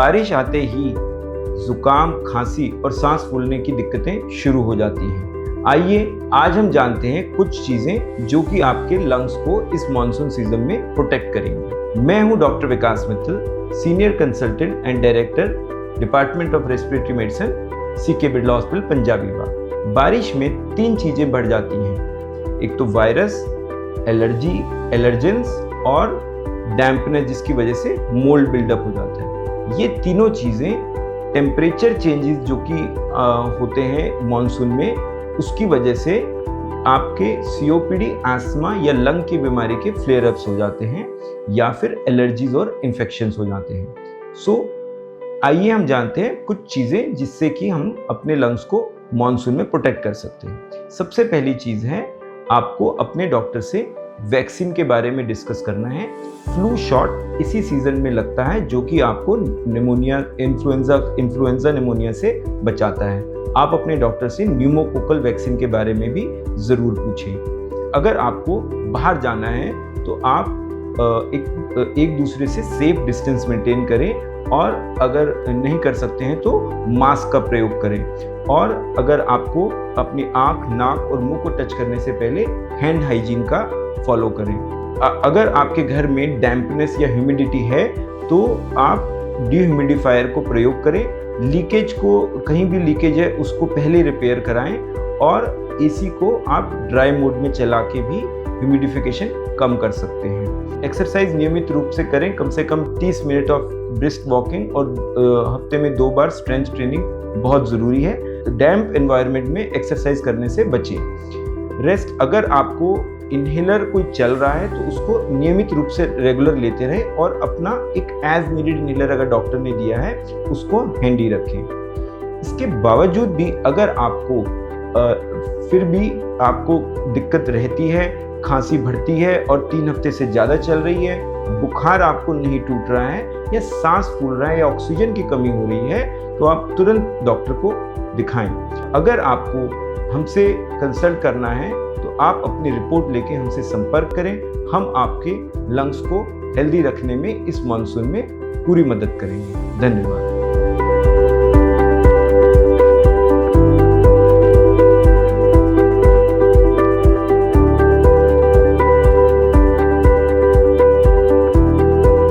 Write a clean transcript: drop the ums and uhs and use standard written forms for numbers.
बारिश आते ही जुकाम, खांसी और सांस फूलने की दिक्कतें शुरू हो जाती हैं। आइए आज हम जानते हैं कुछ चीजें जो कि आपके लंग्स को इस मॉनसून सीजन में प्रोटेक्ट करेंगी। मैं हूं doctor Vikas Mittal, senior consultant and director, department of respiratory medicine, CK Birla hospital, Punjabi Bagh. बारिश में 3 चीजें बढ़ जाती हैं। एक तो वायरस, एलर्जी, एलर्जेंस और डैम्पनेस, जिसकी वजह से मोल्ड बिल्डअप हो जाता है। ये तीनों चीजें टेम्परेचर चेंजेस जो कि होते हैं मॉनसून में, उसकी वजह से आपके COPD, आस्थमा या लंग की बीमारी के फ्लेयर अप्स हो जाते हैं या फिर एलर्जीज और इन्फेक्शंस हो जाते हैं। आइए हम जानते हैं कुछ चीज़ें जिससे कि हम अपने लंग्स को मॉनसून में प्रोटेक्ट कर सकते हैं। सबसे पहली चीज़ है, आपको अपने डॉक्टर से वैक्सीन के बारे में डिस्कस करना है। फ्लू शॉट इसी सीजन में लगता है जो कि आपको निमोनिया, इन्फ्लुएंजा निमोनिया से बचाता है। आप अपने डॉक्टर से न्यूमोकोकल वैक्सीन के बारे में भी ज़रूर पूछें। अगर आपको बाहर जाना है तो आप एक दूसरे से सेफ डिस्टेंस मेंटेन करें, और अगर नहीं कर सकते हैं तो मास्क का प्रयोग करें, और अगर आपको अपनी आँख, नाक और मुंह को टच करने से पहले हैंड हाइजीन का फॉलो करें। अगर आपके घर में डैम्पनेस या ह्यूमिडिटी है तो आप डिह्यूमिडिफायर को प्रयोग करें। लीकेज को, कहीं भी लीकेज है उसको पहले रिपेयर कराएं, और AC को आप ड्राई मोड में चला के भी ह्यूमिडिफिकेशन कम कर सकते हैं। एक्सरसाइज नियमित रूप से करें, कम से कम 30 मिनट ऑफ ब्रिस्क वॉकिंग, और हफ्ते में 2 बार स्ट्रेंथ ट्रेनिंग बहुत ज़रूरी है। डैम्प एनवायरनमेंट में एक्सरसाइज करने से बचें। रेस्ट, अगर आपको इन्हेलर कोई चल रहा है तो उसको नियमित रूप से रेगुलर लेते रहें, और अपना एक एज नीडेड इन्हेलर अगर डॉक्टर ने दिया है उसको हैंडी रखें। इसके बावजूद भी अगर आपको फिर भी आपको दिक्कत रहती है, खांसी बढ़ती है और 3 हफ्ते से ज़्यादा चल रही है, बुखार आपको नहीं टूट रहा है, या सांस फूल रहा है, या ऑक्सीजन की कमी हो रही है, तो आप तुरंत डॉक्टर को दिखाएं। अगर आपको हमसे कंसल्ट करना है तो आप अपनी रिपोर्ट लेके हमसे संपर्क करें। हम आपके लंग्स को हेल्दी रखने में इस मॉनसून में पूरी मदद करेंगे। धन्यवाद।